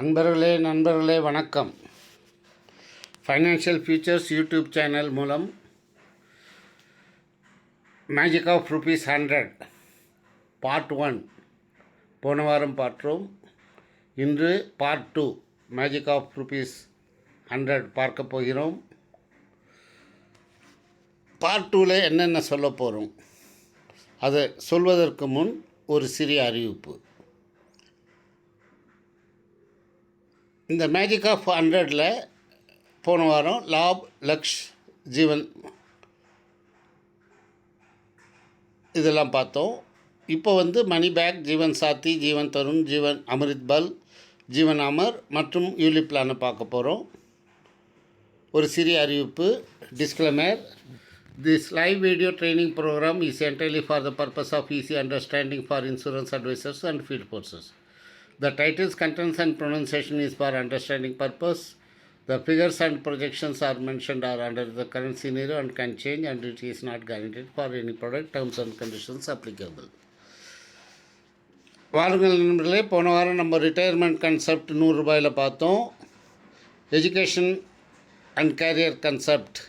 நண்பர்களே வணக்கம். Financial futures YouTube channel மூலம் மேஜிக் ஆஃப் ருபீஸ் 100 பார்ட் 1 போன வாரம் பார்த்தோம். இன்று பார்ட் 2 மேஜிக் ஆஃப் ருபீஸ் 100 பார்க்க போகிறோம். பார்ட் 2ல் என்னென்ன சொல்ல போகிறோம் அதை சொல்வதற்கு முன் ஒரு சிறிய அறிவிப்பு. இந்த மேஜிக் ஆஃப் 100ல் போன வாரம் லாப், லக்ஷ், ஜீவன் இதெல்லாம் பார்த்தோம். இப்போ மணி பேக், ஜீவன் சாத்தி, ஜீவன் தருண், ஜீவன் அமிர்த் பல், ஜீவன் அமர் மற்றும் யூலி பிளானை பார்க்க போகிறோம். ஒரு சிறிய அறிவிப்பு, disclaimer. This live video training program is entirely for the purpose of easy understanding for insurance advisors and field forces. The titles, contents and pronunciation is for understanding purpose. The figures and projections are mentioned are under the current scenario and can change, and it is not guaranteed for any product. Terms and conditions applicable. வாருங்கள் நண்பர்களே, போன வாரம் நம்ம retirement concept 100 ரூபாயில் பார்த்தோம். Education and carrier concept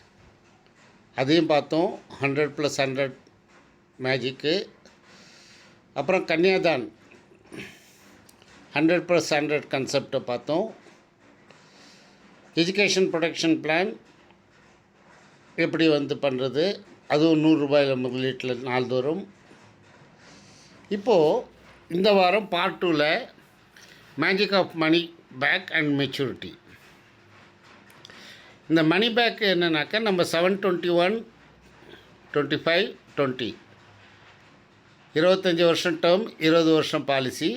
அதையும் பார்த்தோம். 100+100 magic. அப்புறம் கன்னியாதான் 100+100 கன்செப்டை பார்த்தோம். எஜுகேஷன் ப்ரொடெக்ஷன் பிளான் எப்படி பண்ணுறது, அதுவும் 100 ரூபாயில் முதலீட்டில் நாள்தோறும். இப்போது இந்த வாரம் பார்ட் 2ல் magic of money back and maturity. இந்த மணி பேக் என்னன்னாக்கா, நம்ம 7/21, 25, 20 25 வருஷம் டேர்ம், 20 வருஷம் பாலிசி.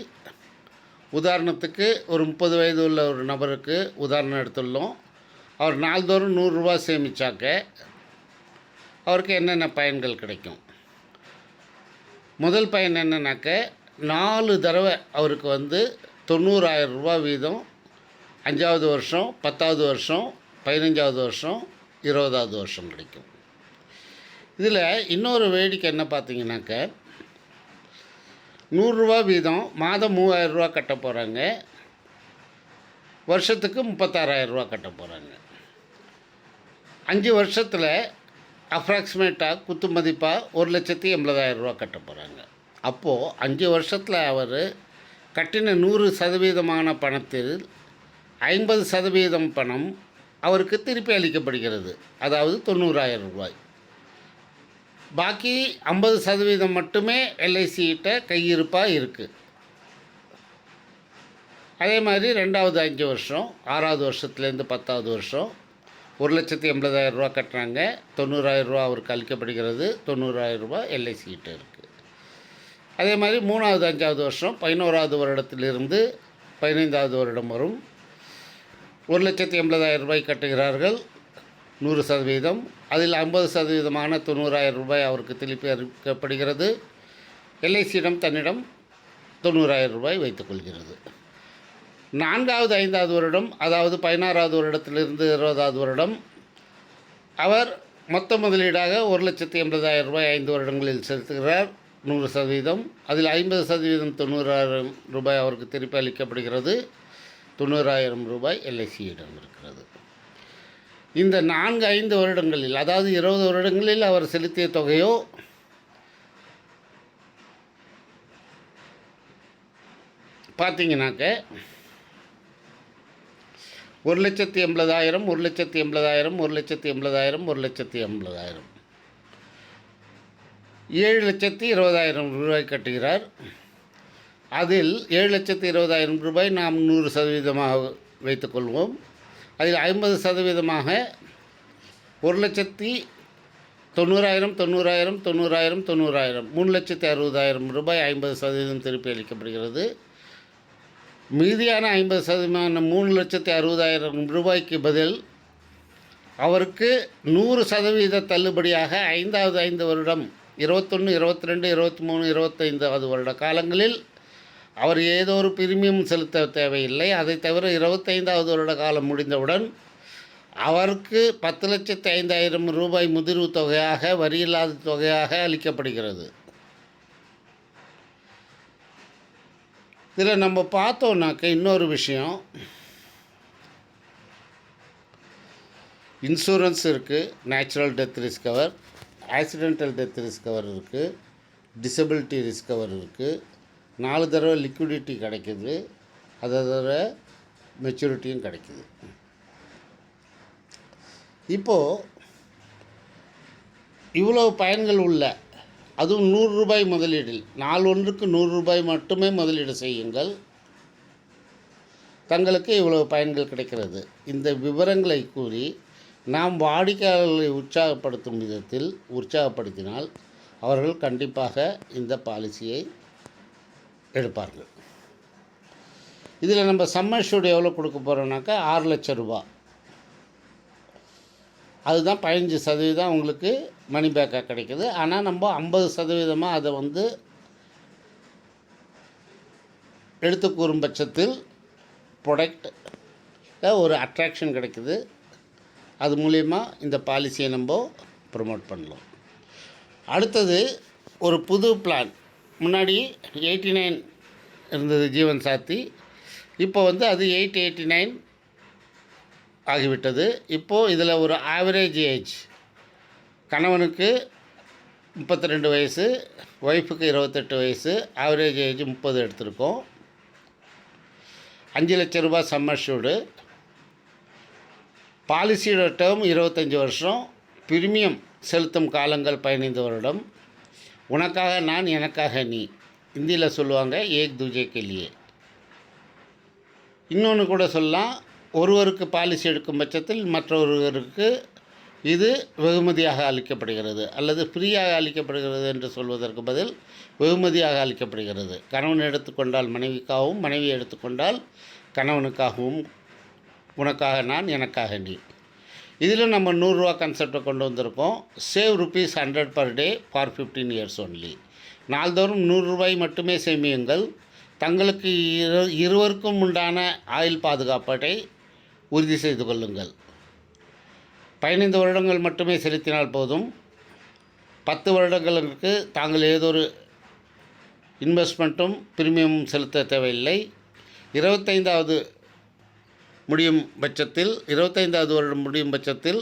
உதாரணத்துக்கு ஒரு 30 வயது உள்ள ஒரு நபருக்கு உதாரணம் எடுத்துள்ளோம். அவர் நாள்தோறும் 100 ரூபா சேமித்தாக்க அவருக்கு என்னென்ன பயன்கள் கிடைக்கும். முதல் பயன் என்னன்னாக்க, 4 தடவை அவருக்கு 90,000 ரூபா வீதம் 5வது வருஷம், 10வது வருஷம், 15வது வருஷம், 20வது வருஷம் கிடைக்கும். இதில் இன்னொரு வேடிக்கை என்ன பார்த்தீங்கன்னாக்க, 100 ரூபா வீதம் மாதம் 3,000 ரூபா கட்ட போகிறாங்க. வருஷத்துக்கு 36,000 ரூபா கட்ட போகிறாங்க. 5 வருஷத்தில் அப்ராக்சிமேட்டாக குத்து மதிப்பாக 1,80,000 ரூபா கட்ட போகிறாங்க. அப்போது 5 வருஷத்தில் அவர் கட்டின 100% பணத்தில் 50% பணம் அவருக்கு திருப்பி அளிக்கப்படுகிறது, அதாவது 90,000 ரூபாய். பாக்கி 50% மட்டுமே எல்ஐசிகிட்ட கையிருப்பாக இருக்குது. அதே மாதிரி 2வது 5 வருஷம், 6வது வருஷத்துலேருந்து 10வது வருஷம் 1,80,000 ரூபா கட்டுறாங்க. 90,000 ரூபா அவருக்கு அளிக்கப்படுகிறது, 90,000 ரூபா எல்ஐசிகிட்ட இருக்குது. அதே மாதிரி 3வது 5வது வருஷம் 11வது வருடத்திலிருந்து 15வது வருடம் வரும் 1,80,000 ரூபாய் கட்டுகிறார்கள், 100%. அதில் 50%-மான 90,000 ரூபாய் அவருக்கு திருப்பி அளிக்கப்படுகிறது. எல்ஐசியிடம் தன்னிடம் 90,000 ரூபாய் வைத்துக்கொள்கிறது. 4வது 5வது வருடம், அதாவது 16வது வருடத்திலிருந்து 20வது வருடம், அவர் மொத்த முதலீடாக 1,80,000 ரூபாய் 5 வருடங்களில் செலுத்துகிறார், 100%. அதில் 50% 90,000 ரூபாய் அவருக்கு திருப்பி அளிக்கப்படுகிறது, 90,000 ரூபாய் எல்ஐசியிடம் இருக்கிறது. இந்த 4-5 வருடங்களில், அதாவது 20 வருடங்களில் அவர் செலுத்திய தொகையோ பார்த்தீங்கன்னாக்க 1,80,000, 1,80,000, 1,80,000, 1,80,000, 7,20,000 ரூபாய் கட்டுகிறார். அதில் 7,20,000 ரூபாய் நாம் 100%-மாக வைத்துக்கொள்வோம். அதில் 50%-மாக 1,90,000, 90,000, 90,000, 90,000, 3,60,000 ரூபாய் 50% திருப்பி அளிக்கப்படுகிறது. மீதியான 50%, 3,60,000 ரூபாய்க்கு பதில் அவருக்கு 100% தள்ளுபடியாக 5வது 5 வருடம், 21, 22, 23, 25வது வருட காலங்களில் அவர் ஏதோ ஒரு பிரீமியம் செலுத்த தேவையில்லை. அதை தவிர 25வது வருட காலம் முடிந்தவுடன் அவருக்கு 10,05,000 ரூபாய் முதிர்வு தொகையாக, வரியில்லாத தொகையாக அளிக்கப்படுகிறது. இதில் நம்ம பார்த்தோன்னாக்க இன்னொரு விஷயம், இன்சூரன்ஸ் இருக்குது, natural death risk cover, accidental death risk cover இருக்குது, டிசபிலிட்டி ரிஸ்க் கவர் இருக்குது, 4 தடவை லிக்விடிட்டி கிடைக்கிது, அதை தவிர மெச்சூரிட்டியும் கிடைக்கிது. இப்போது இவ்வளோ பயன்கள் உள்ள, அதுவும் ₹100 முதலீடில், நாள் ஒன்றுக்கு ₹100 மட்டுமே முதலீடு செய்யுங்கள், தங்களுக்கு இவ்வளவு பயன்கள் கிடைக்கிறது. இந்த விவரங்களை கூறி நாம் வாடிக்கையாளர்களை உற்சாகப்படுத்தினால் அவர்கள் கண்டிப்பாக இந்த பாலிசியை எடுப்பார்கள். இதில் நம்ம சம்மர்ஷூட் எவ்வளோ கொடுக்க போகிறோம்னாக்கா ₹6,00,000. அதுதான் 15% உங்களுக்கு மணி பேக்காக கிடைக்கிது. ஆனால் நம்ம 50% அதை எடுத்து கூறும் பட்சத்தில் ப்ராடக்ட் ஒரு அட்ராக்ஷன் கிடைக்குது. அது மூலயமா இந்த பாலிசியை நம்ம ப்ரமோட் பண்ணலாம். அடுத்தது ஒரு புது பிளான். முன்னாடி 89 இருந்தது ஜீவன் சாத்தி, இப்போ அது 889 ஆகிவிட்டது. இப்போது இதில் ஒரு ஆவரேஜ் ஏஜ், கணவனுக்கு 32 வயசு, ஒய்ஃபுக்கு 28 வயசு, ஆவரேஜ் ஏஜ் 30 எடுத்திருக்கோம். ₹5,00,000 சம்மர்ஷூடு, பாலிசியோட டேர்ம் 25 வருஷம், பிரீமியம் செலுத்தும் காலங்கள் 15 வருடம். உனக்காக நான், எனக்காக நீ, ஹிந்தியில் சொல்லுவாங்க ஏக் தூஜே கே லியே. இன்னொன்று கூட சொல்லலாம், ஒருவருக்கு பாலிசி எடுக்கும் பட்சத்தில் மற்றொருவருக்கு இது வெகுமதியாக அளிக்கப்படுகிறது, அல்லது ஃப்ரீயாக அளிக்கப்படுகிறது என்று சொல்வதற்கு பதில் வெகுமதியாக அளிக்கப்படுகிறது. கணவன் எடுத்துக்கொண்டால் மனைவிக்காகவும், மனைவி எடுத்துக்கொண்டால் கணவனுக்காகவும், உனக்காக நான், எனக்காக நீ. இதில் நம்ம ₹100 கன்செப்டை கொண்டு வந்திருக்கோம். Save ₹100 per day for 15 years only. நாள்தோறும் ₹100 மட்டுமே சேமியுங்கள். தங்களுக்கு இருவருக்கும் உண்டான ஆயுள் பாதுகாப்பை உறுதி செய்து கொள்ளுங்கள். 15 வருடங்கள் மட்டுமே செலுத்தினால் போதும். 10 வருடங்களுக்கு தாங்கள் ஏதொரு இன்வெஸ்ட்மெண்ட்டும் பிரீமியமும் செலுத்த தேவையில்லை. 25வது வருடம் முடியும் பட்சத்தில்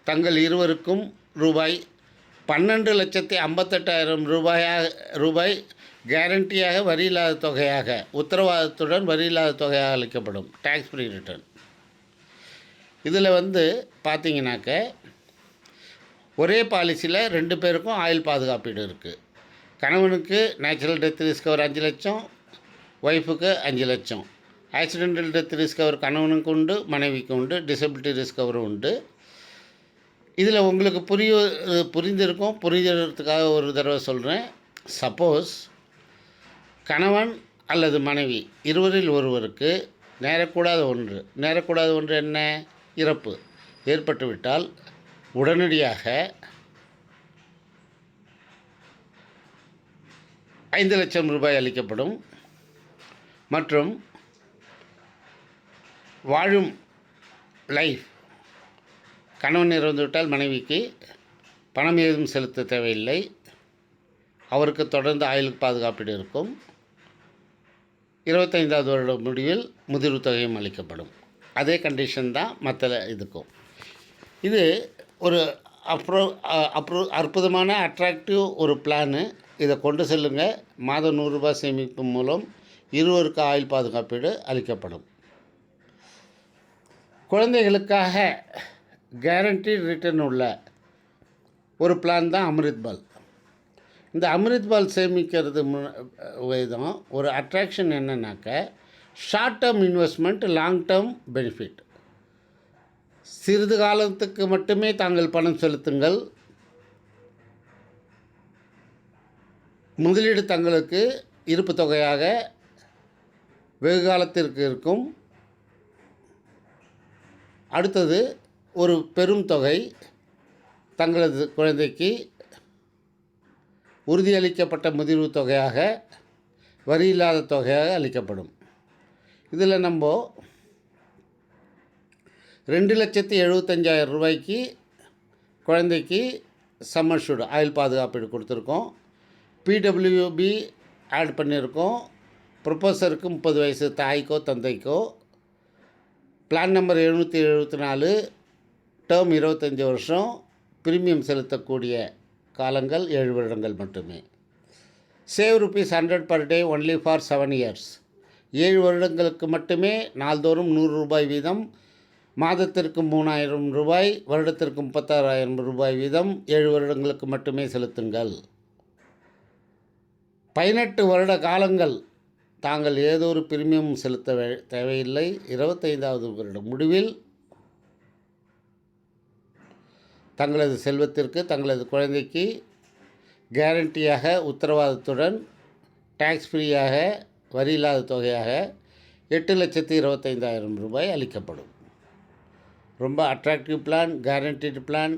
தங்கள் இருவருக்கும் ₹12,58,000 கேரண்டியாக வரி இல்லாத தொகையாக, உத்தரவாதத்துடன் வரி இல்லாத தொகையாக அளிக்கப்படும். Tax free return. இதில் பார்த்தீங்கன்னாக்க ஒரே பாலிசியில் 2 பேருக்கும் ஆயுள் பாதுகாப்பீடு இருக்குது. கணவனுக்கு நேச்சுரல் டெத் ரிஸ்க் கவர் 5 லட்சம், ஒய்ஃபுக்கு 5 லட்சம். ஆக்சிடென்டல் டெத் ரிஸ்க் கவர் கணவனுக்கு உண்டு, மனைவிக்கு உண்டு. டிசபிலிட்டி ரிஸ்க் கவரும் உண்டு. இதில் உங்களுக்கு புரிந்திருக்கும். புரிஞ்சுறதுக்காக ஒரு தடவை சொல்கிறேன். சப்போஸ் கணவன் அல்லது மனைவி இருவரில் ஒருவருக்கு நேரக்கூடாத ஒன்று என்ன? இறப்பு ஏற்பட்டுவிட்டால் உடனடியாக ₹5,00,000 அளிக்கப்படும். மற்றும் வாழும் லைஃப், கணவன் இறந்துவிட்டால் மனைவிக்கு பணம் ஏதும் செலுத்த தேவையில்லை. அவருக்கு தொடர்ந்து ஆயுள் பாதுகாப்பீடு இருக்கும். 25வது வருட முடிவில் முதிர்வு தொகையும் அளிக்கப்படும். அதே கண்டிஷன் தான் மற்ற இதுக்கும். இது ஒரு அற்புதமான அட்ராக்டிவ் ஒரு பிளானு. இதை கொண்டு செல்லுங்கள். மாதம் ₹100 சேமிப்பு மூலம் இருவருக்கு ஆயுள் பாதுகாப்பீடு அளிக்கப்படும். குழந்தைகளுக்காக கேரண்டீட் ரிட்டர்ன் உள்ள ஒரு பிளான் தான் அமிர்த்பால். இந்த அமிர்த்பால் சேமிக்கிறது விதம் ஒரு அட்ராக்ஷன் என்னன்னாக்க, short term investment, long term benefit. சிறிது காலத்துக்கு மட்டுமே தாங்கள் பணம் செலுத்துங்கள். முதலீடு தங்களுக்கு இருப்பு தொகையாக வெகு காலத்திற்கு இருக்கும். அடுத்தது ஒரு பெரும் தொகை தங்களது குழந்தைக்கு உறுதியளிக்கப்பட்ட முதிர்வு தொகையாக, வரி இல்லாத தொகையாக அளிக்கப்படும். இதில் நம்ம ₹2,75,000 குழந்தைக்கு சம்மர்ஷூட் ஆயுள் பாதுகாப்பீடு கொடுத்துருக்கோம். பிடபிள்யூபி ஆட் பண்ணியிருக்கோம். ப்ரொப்போசருக்கு 30 வயசு, தாய்க்கோ தந்தைக்கோ. பிளான் நம்பர் 774, டேர்ம் 25 வருஷம், பிரீமியம் செலுத்தக்கூடிய காலங்கள் 7 வருடங்கள் மட்டுமே. Save ₹100 per day only for 7 years. 7 வருடங்களுக்கு மட்டுமே. நாள்தோறும் ₹100 வீதம், மாதத்திற்கு ₹3000, வருடத்திற்கு ₹36,000 வீதம் 7 வருடங்களுக்கு மட்டுமே செலுத்துங்கள். 18 வருட காலங்கள் தாங்கள் ஏதொரு பிரீமியம் செலுத்த தேவையில்லை. 25வது வருட முடிவில் தங்களது செல்வத்திற்கு, தங்களது குழந்தைக்கு கேரண்டியாக, உத்தரவாதத்துடன், டேக்ஸ் ஃப்ரீயாக, வரி இல்லாத தொகையாக ₹8,25,000 அளிக்கப்படும். ரொம்ப அட்ராக்டிவ் பிளான், கேரண்டீடு பிளான்.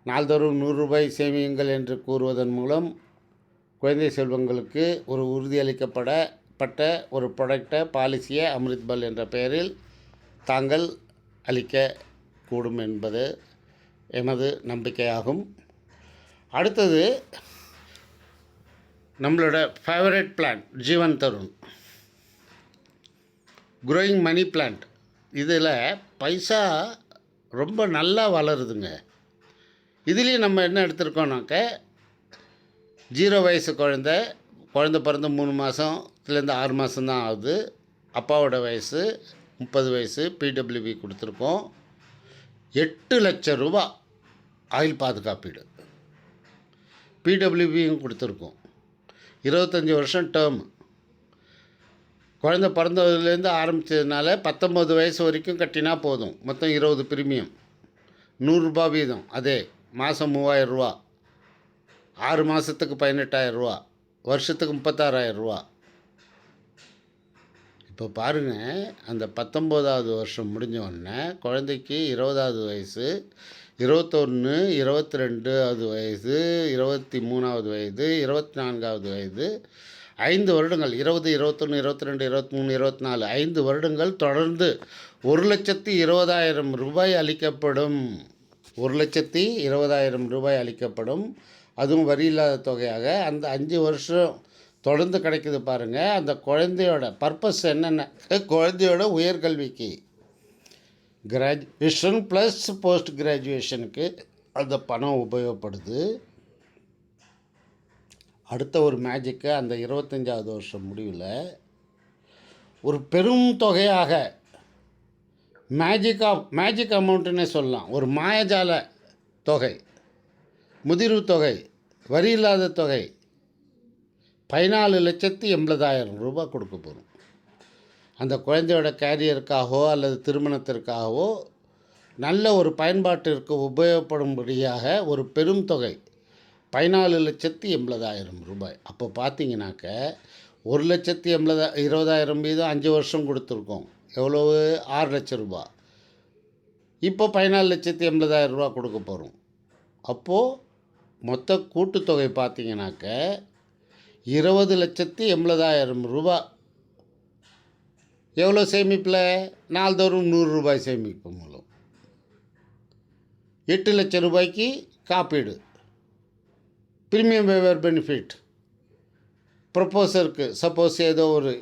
நாள்தோறும் ₹100 சேமியுங்கள் என்று கூறுவதன் மூலம் குழந்தை செல்வங்களுக்கு ஒரு உறுதியளிக்கப்பட்ட ஒரு ப்ராடக்டை, பாலிசியை அமிர்த்பல் என்ற பெயரில் தாங்கள் அளிக்கக்கூடும் என்பது எனது நம்பிக்கையாகும். அடுத்தது நம்மளோட ஃபேவரட் பிளான் ஜீவன் தருண் க்ரோயிங் மணி பிளான்ட். இதில் பைசா ரொம்ப நல்லா வளருதுங்க. இதுலேயும் நம்ம என்ன எடுத்திருக்கோம்னாக்க, 0 வயசு குழந்த பிறந்த 3 மாதத்துலேருந்து 6 மாதம்தான் ஆகுது. அப்பாவோட வயசு 30 வயசு. பிடபிள்யூபி கொடுத்துருக்கோம். ₹8,00,000 ஆயுள் பாதுகாப்பீடு. பிடபிள்யூபியும் கொடுத்துருக்கோம். 25 வருஷம் டேர்ம். குழந்த பிறந்ததுலேருந்து ஆரம்பித்ததுனால 19 வயசு வரைக்கும் கட்டினா போதும். மொத்தம் 20 பிரீமியம், ₹100 வீதம். அதே மாதம் ₹3,000, 6 மாதத்துக்கு ₹18,000, வருஷத்துக்கு ₹36,000. இப்போ பாருங்கள், அந்த 19வது வருஷம் முடிஞ்ச உடனே குழந்தைக்கு 20வது வயசு, 21, 22வது வயசு, 23வது வயது, 24வது வயது, 5 வருடங்கள், 20, 21, 22, 23, 24, 5 வருடங்கள் தொடர்ந்து ₹1,20,000 அளிக்கப்படும். ₹1,20,000 அளிக்கப்படும். அதுவும் வரி இல்லாத தொகையாக. அந்த 5 வருஷம் தொடர்ந்து கிடைக்குது பாருங்கள். அந்த குழந்தையோட பர்பஸ் என்னென்ன? குழந்தையோட உயர்கல்விக்கு, கிராஜுவேஷன் ப்ளஸ் போஸ்ட் கிராஜுவேஷனுக்கு அந்த பணம் உபயோகப்படுது. அடுத்த ஒரு மேஜிக்கு, அந்த 25வது வருஷம் முடிவில் ஒரு பெரும் தொகையாக, மேஜிக் அமௌண்ட்டுன்னே சொல்லலாம், ஒரு மாயஜால தொகை, முதிர்வு தொகை, வரி இல்லாத தொகை, ₹14,80,000 கொடுக்க போகிறோம். அந்த குழந்தையோட கேரியருக்காகவோ அல்லது திருமணத்திற்காகவோ நல்ல ஒரு பயன்பாட்டிற்கு உபயோகப்படும்படியாக ஒரு பெரும் தொகை, ₹14,80,000. அப்போ பார்த்தீங்கன்னாக்க, ₹1,20,000 வீதம் 5 வருஷம் கொடுத்துருக்கோம். எவ்வளவு? ₹6,00,000. இப்போ ₹14,80,000 கொடுக்க போகிறோம். அப்போது மொத்த கூட்டுத்தொகை பார்த்தீங்கன்னாக்க ₹20,80,000. எவ்வளோ சேமிப்பில்? நாள்தோறும் ₹100 சேமிப்பு மூலம் ₹8,00,000 காப்பீடு, ப்ரீமியம் வேவர் பெனிஃபிட். ப்ரொப்போசருக்கு சப்போஸ் ஏதோ ஒரு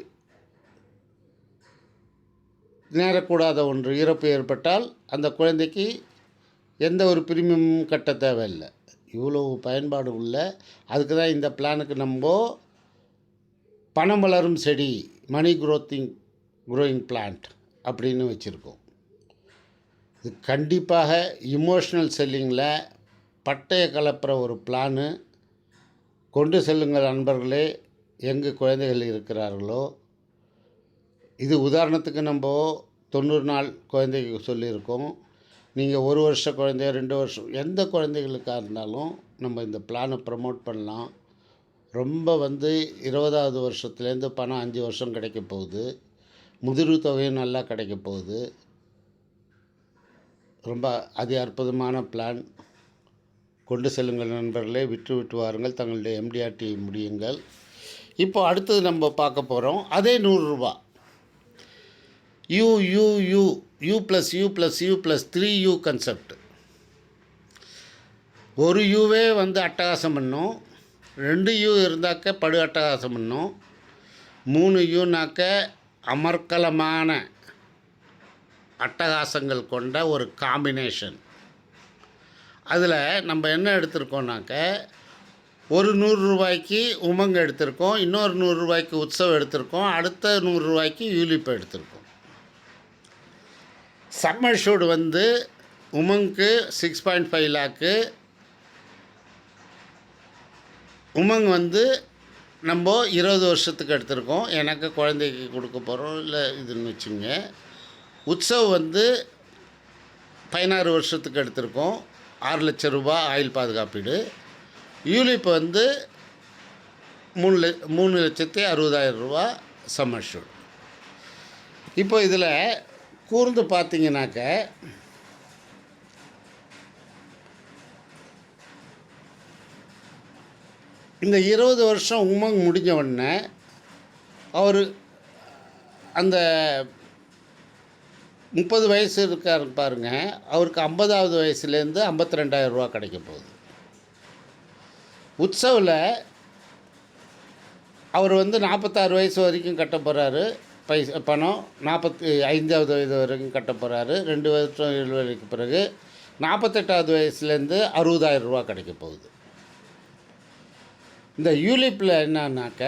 நேரக்கூடாத ஒன்று, இறப்பு ஏற்பட்டால் அந்த குழந்தைக்கு எந்த ஒரு ப்ரீமியமும் கட்ட தேவையில்லை. இவ்வளோ பயன்பாடு உள்ள, அதுக்கு தான் இந்த பிளானுக்கு நம்ம பணம் வளரும் செடி, மணி க்ரோயிங் பிளான்ட் அப்படின்னு வச்சுருக்கோம். இது கண்டிப்பாக இமோஷ்னல் செல்லிங்கில் பட்டையை கலப்புற ஒரு பிளானு. கொண்டு செல்லுங்கள் நண்பர்களே, எங்கு குழந்தைகள் இருக்கிறார்களோ. இது உதாரணத்துக்கு நம்ம 90 நாள் குழந்தைக்கு சொல்லியிருக்கோம். நீங்கள் 1 வருஷ குழந்தை, 2 வருஷம், எந்த குழந்தைகளுக்காக இருந்தாலும் நம்ம இந்த பிளானை ப்ரமோட் பண்ணலாம். ரொம்ப 20வது வருஷத்துலேருந்து பணம் 5 வருஷம் கிடைக்க போகுது. முதிர்வு தொகையும் நல்லா கிடைக்க போகுது. ரொம்ப அற்புதமான பிளான். கொண்டு செல்லுங்கள் நண்பர்களே, விட்டு வாருங்கள், தங்களுடைய எம்டிஆர்டி முடியுங்கள். இப்போ அடுத்தது நம்ம பார்க்க போகிறோம், அதே ₹100. U+U+U+3U concept. ஒரு யூவே அட்டகாசம் பண்ணும், 2 யூ இருந்தாக்க படு அட்டகாசம் பண்ணும், 3 யூனாக்க அமர்க்கலமான அட்டகாசங்கள் கொண்ட ஒரு காம்பினேஷன். அதில் நம்ம என்ன எடுத்திருக்கோம்னாக்க, ஒரு 100 ரூபாய்க்கு உமங் எடுத்திருக்கோம், இன்னொரு 100 ரூபாய்க்கு உற்சவ் எடுத்திருக்கோம், அடுத்த 100 ரூபாய்க்கு யூலிப் எடுத்திருக்கோம். சம் அஷ்யூர்டு வந்து உமங்க்கு 6.5 லேக்கு, உமங் வந்து நம்ம 20 வருஷத்துக்கு எடுத்திருக்கோம். எனக்கு குழந்தைக்கு கொடுக்க போகிறோம் இல்லை இதுன்னு வச்சுங்க. உற்சவ் வந்து 16 வருஷத்துக்கு எடுத்திருக்கோம், 6 லட்சம் ரூபா ஆயுள் பாதுகாப்பீடு. யூலிப் வந்து 3,60,000 ரூபா சம் அஷ்யூர்டு. இப்போ இதில் கூர்ந்து பார்த்தீங்கன்னாக்க, இந்த 20 வருஷம் உமங் முடிஞ்ச உடனே அவர் அந்த 30 வயசு இருக்கார் பாருங்க, அவருக்கு 50வது வயசுலேருந்து 52,000 ரூபா கிடைக்க போகுது. உற்சவில் அவர் வந்து 46 வயசு வரைக்கும் கட்ட போகிறாரு பணம், 45வது வயது வரைக்கும் கட்ட போகிறாரு. 2 வருஷம் இழுவரைக்கு பிறகு 48வது வயசுலேருந்து 60,000 ரூபா கிடைக்க போகுது. இந்த யூலிப்பில் என்னன்னாக்க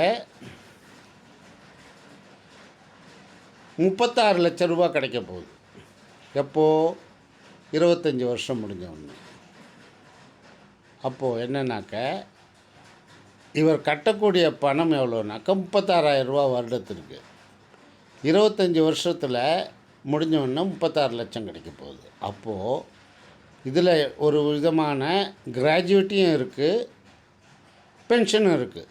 36 லட்சம் ரூபா கிடைக்க போகுது. எப்போது? 25 வருஷம் முடிஞ்ச ஒன்று. அப்போது என்னன்னாக்க, இவர் கட்டக்கூடிய பணம் எவ்வளோனாக்கா 36,000 ரூபா வருடத்திற்கு. 25 வருஷத்தில் முடிஞ்சவொன்னே 36 லட்சம் கிடைக்க போகுது. அப்போது இதில் ஒரு விதமான கிராஜுவிட்டியும் இருக்குது, பென்ஷனும் இருக்குது.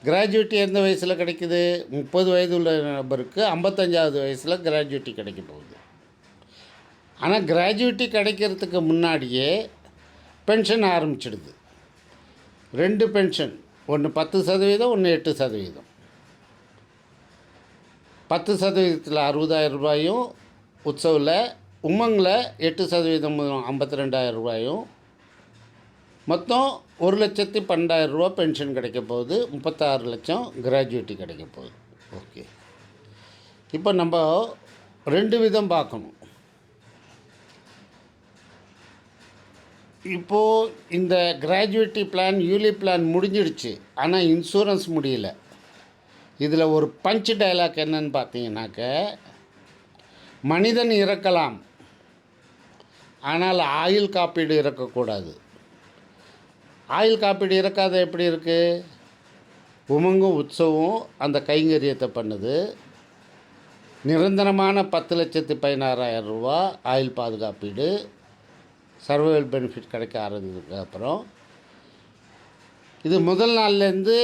கிராஜுவிட்டி எந்த வயசில் கிடைக்குது? 30 வயது உள்ள நபருக்கு 55வது வயசில் கிராஜுவிட்டி கிடைக்க போகுது. ஆனால் கிராஜுவிட்டி கிடைக்கிறதுக்கு முன்னாடியே பென்ஷன் ஆரம்பிச்சிடுது. 2 பென்ஷன், ஒன்று 10%, ஒன்று 8%. 10%த்தில் 60,000 ரூபாயும், உற்சவில் உமங்கில் 8% 52,000 ரூபாயும், மொத்தம் 1,12,000 ரூபா பென்ஷன் கிடைக்க போகுது. 36 லட்சம் கிராஜுவிட்டி கிடைக்க போகுது. ஓகே, இப்போ நம்ம 2 விதம் பார்க்கணும். இப்போது இந்த கிராஜுவிட்டி பிளான், யூலிப் பிளான் முடிஞ்சிடுச்சு, ஆனால் இன்சூரன்ஸ் முடியல. இதில் ஒரு பஞ்ச் டயலாக் என்னன்னு பார்த்தீங்கன்னாக்க, மனிதன் இறக்கலாம், ஆனால் ஆயுள் காப்பீடு இறக்கக்கூடாது. ஆயுள் காப்பீடு இறக்காத எப்படி இருக்குது? உமங்கும் உற்சவும் அந்த கைங்கரியத்தை பண்ணுது. நிரந்தரமான 10,16,000 ரூபா ஆயுள் பாதுகாப்பீடு, சர்வைவல் பெனிஃபிட் கிடைக்க ஆரம்பிச்சதுக்கு அப்புறம் இது முதல் நாள்லேருந்து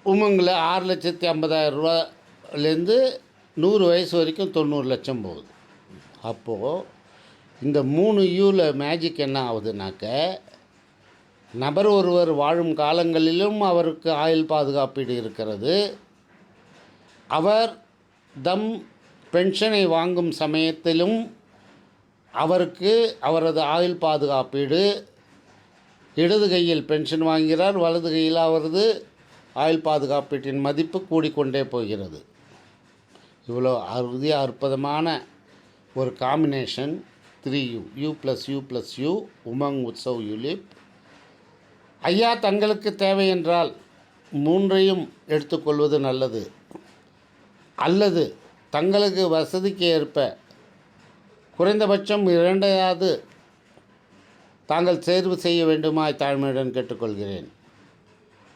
உமங்கில் 6,50,000 ரூபாலேருந்து 100 வயசு வரைக்கும் 90 லட்சம் போகுது. அப்போது இந்த 3 யூவில் மேஜிக் என்ன ஆகுதுனாக்க, நபர் ஒருவர் வாழும் காலங்களிலும் அவருக்கு ஆயுள் பாதுகாப்பீடு இருக்கிறது. அவர் தம் பென்ஷனை வாங்கும் சமயத்திலும் அவருக்கு அவரது ஆயுள் பாதுகாப்பீடு, இடது கையில் பென்ஷன் வாங்கிறார், வலது கையில் அவரது ஆயுள் பாதுகாப்பீட்டின் மதிப்பு கூடிக்கொண்டே போகிறது. இவ்வளோ அற்புதமான ஒரு combination 3U, U+U+U, Umang, Utsav, ULIP. ஐயா, தங்களுக்கு தேவை என்றால் 3ஐயும் எடுத்துக்கொள்வது நல்லது, அல்லது தங்களுக்கு வசதிக்கு ஏற்ப குறைந்தபட்சம் 2வது தாங்கள் தேர்வு செய்ய வேண்டுமாய் தாழ்மையுடன் கேட்டுக்கொள்கிறேன்.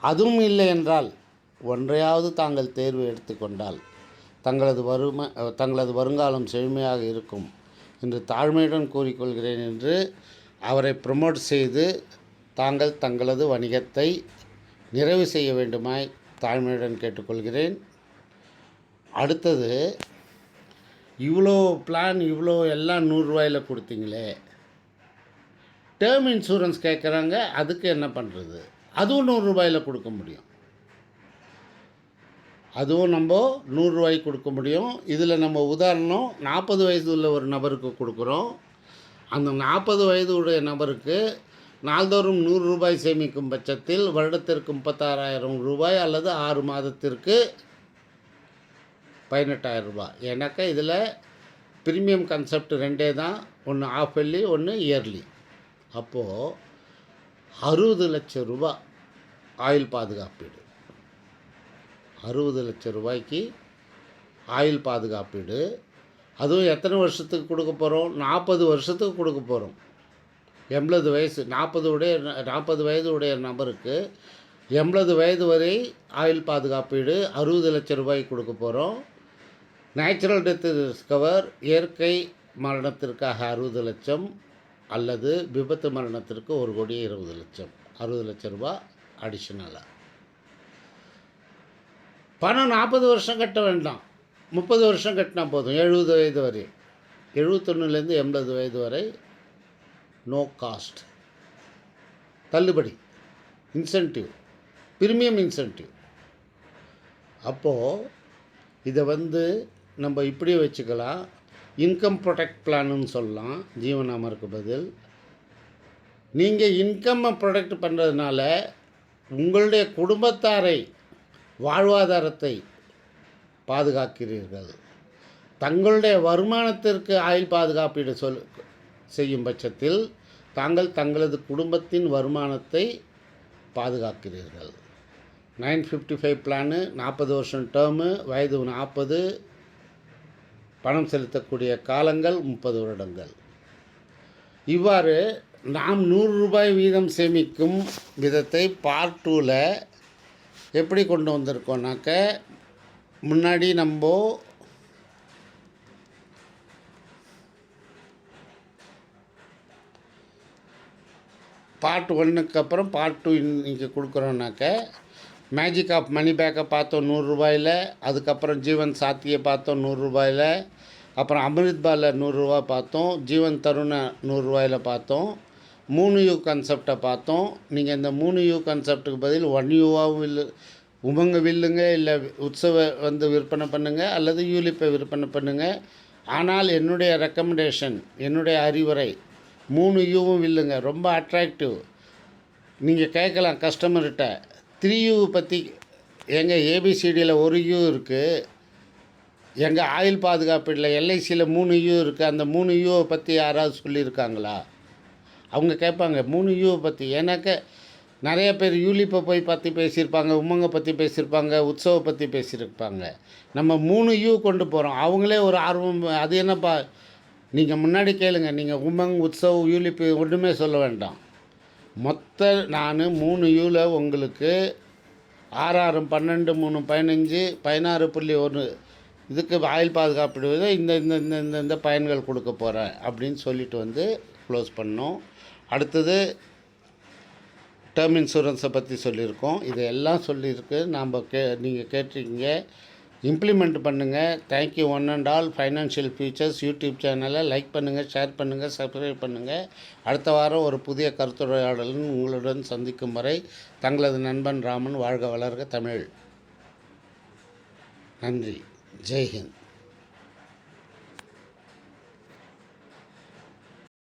அதுவும் இல்லை என்றால் 1ஐயாவது தாங்கள் தேர்வு எடுத்துக்கொண்டால் தங்களது வருங்காலம் செழுமையாக இருக்கும் என்று தாழ்மையுடன் கூறிக்கொள்கிறேன் என்று அவரை ப்ரமோட் செய்து தாங்கள் தங்களது வணிகத்தை நிறைவு செய்ய வேண்டுமாய் தாழ்மையுடன் கேட்டுக்கொள்கிறேன். அடுத்தது, இவ்வளோ பிளான், இவ்வளோ எல்லாம் 100 ரூபாயில் கொடுத்தீங்களே, டேர்ம் இன்சூரன்ஸ் கேட்குறாங்க, அதுக்கு என்ன பண்ணுறது? அதுவும் 100 ரூபாயில் கொடுக்க முடியும். அதுவும் நம்ம 100 ரூபாய்க்கு கொடுக்க முடியும். இதில் நம்ம உதாரணம் 40 வயது உள்ள ஒரு நபருக்கு கொடுக்குறோம். அந்த 40 வயது உடைய நபருக்கு நாள்தோறும் 100 ரூபாய் சேமிக்கும் பட்சத்தில் வருடத்திற்கு 36,000 ரூபாய் அல்லது 6 மாதத்திற்கு 18,000 ரூபாய். எனக்கு இதில் ப்ரீமியம் கான்செப்ட் ரெண்டே தான், ஒன்று ஆஃப் இயர்லி, ஒன்று இயர்லி. அப்போது 60 லட்சம் ரூபாய் ஆயுள் பாதுகாப்பீடு. 60 லட்சம் ரூபாய்க்கு ஆயுள் பாதுகாப்பீடு. அதுவும் எத்தனை வருஷத்துக்கு கொடுக்க போகிறோம்? 40 வருஷத்துக்கு கொடுக்க போகிறோம். 80 வயசு 40 வயது உடைய நபருக்கு 80 வயது வரை ஆயுள் பாதுகாப்பீடு 60 லட்சம் ரூபாய்க்கு கொடுக்க போகிறோம். நேச்சுரல் டெத்து கவர், இயற்கை மரணத்திற்காக 60 லட்சம் அல்லது விபத்து மரணத்திற்கு 1,20,00,000. 60 லட்சம் ரூபா அடிஷ்னலாக. பணம் 40 வருஷம் கட்ட வேண்டாம், 30 வருஷம் கட்டினா போதும். 70 வயது வரை, 71லேருந்து 80 வயது வரை நோ காஸ்ட், தள்ளுபடி, இன்சென்டிவ், ப்ரீமியம் இன்சென்டிவ். அப்போது இதை நம்ம இப்படி வச்சுக்கலாம், இன்கம் ப்ரொடெக்ட் பிளான்னு சொல்லலாம். ஜீவனாமருக்கு பதில் நீங்கள் இன்கம்மை ப்ரொடெக்ட் பண்ணுறதுனால உங்களுடைய குடும்பத்தாரை வாழ்வாதாரத்தை பாதுகாக்கிறீர்கள். தங்களுடைய வருமானத்திற்கு ஆயுள் பாதுகாப்பீடு செய்யும் பட்சத்தில் தாங்கள் தங்களது குடும்பத்தின் வருமானத்தை பாதுகாக்கிறீர்கள். 955 பிளானு, 40 வருஷம் டேர்மு, வயது 40, பணம் செலுத்தக்கூடிய காலங்கள் 30 வருடங்கள். இவ்வாறு நாம் 100 ரூபாய் வீதம் சேமிக்கும் விதத்தை பார்ட் 2ல் எப்படி கொண்டு வந்திருக்கோம்னாக்க, முன்னாடி நம்ம பார்ட் 1க்கு அப்புறம் பார்ட் 2 இன்றைக்கி கொடுக்குறோன்னாக்க, மேஜிக் ஆஃப் மணி பேக்கை பார்த்தோம் 100 ரூபாயில். அதுக்கப்புறம் ஜீவன் சாத்தியை பார்த்தோம் 100 ரூபாயில். அப்புறம் அமிர்த் பாலில் 100 ரூபா பார்த்தோம். ஜீவன் தருணை 100 ரூபாயில் பார்த்தோம். 3U கான்செப்டை பார்த்தோம். நீங்கள் இந்த 3U கான்செப்டுக்கு பதில் 1Uவாகவும் உமங்க வில்லுங்க, இல்லை உற்சவ விற்பனை பண்ணுங்கள், அல்லது யூலிப்பை விற்பனை பண்ணுங்கள். ஆனால் என்னுடைய ரெக்கமெண்டேஷன், என்னுடைய அறிவுரை, 3Uவும் வில்லுங்க, ரொம்ப அட்ராக்டிவ். நீங்கள் கேட்கலாம் கஸ்டமர்கிட்ட, 3U பற்றி, எங்கள் ஏபிசிடியில் 1U இருக்குது, எங்கள் ஆயுள் பாதுகாப்பீடில் எல்ஐசியில் 3U இருக்குது, அந்த 3Uவை பற்றி யாராவது சொல்லியிருக்காங்களா? அவங்க கேட்பாங்க 3Uவை பற்றி. எனக்கு நிறைய பேர் யூலிப்பை பற்றி பேசியிருப்பாங்க, உமங்கை பற்றி பேசியிருப்பாங்க, உற்சவை பற்றி பேசியிருப்பாங்க. நம்ம 3U கொண்டு போகிறோம். அவங்களே ஒரு ஆர்வம், அது என்னப்பா, நீங்கள் முன்னாடி கேளுங்க. நீங்கள் உமங், உற்சவ், யூலிப்பு ஒன்றுமே சொல்ல வேண்டாம். நான் 3Uவில் உங்களுக்கு 6, 6, 12, 3, 15, 16.1 இதுக்கு ஆயுள் பாதுகாப்பீடு இந்த இந்த இந்த இந்த பயன்கள் கொடுக்க போகிறேன் அப்படின்னு சொல்லிட்டு க்ளோஸ் பண்ணோம். அடுத்தது டேர்ம் இன்சூரன்ஸை பற்றி சொல்லியிருக்கோம். இதையெல்லாம் சொல்லியிருக்கு. நீங்கள் கேட்டிருக்கீங்க, இம்ப்ளிமெண்ட் பண்ணுங்கள். Thank you one and all. Financial futures YouTube சேனலை லைக் பண்ணுங்கள், ஷேர் பண்ணுங்கள், சப்ஸ்கிரைப் பண்ணுங்கள். அடுத்த வாரம் ஒரு புதிய கருத்துரையாடலுடன் உங்களுடன் சந்திக்கும் வரை தங்களது நண்பன் ராமன். வாழ்க வளர்க தமிழ். நன்றி. ஜெய்ஹிந்த்.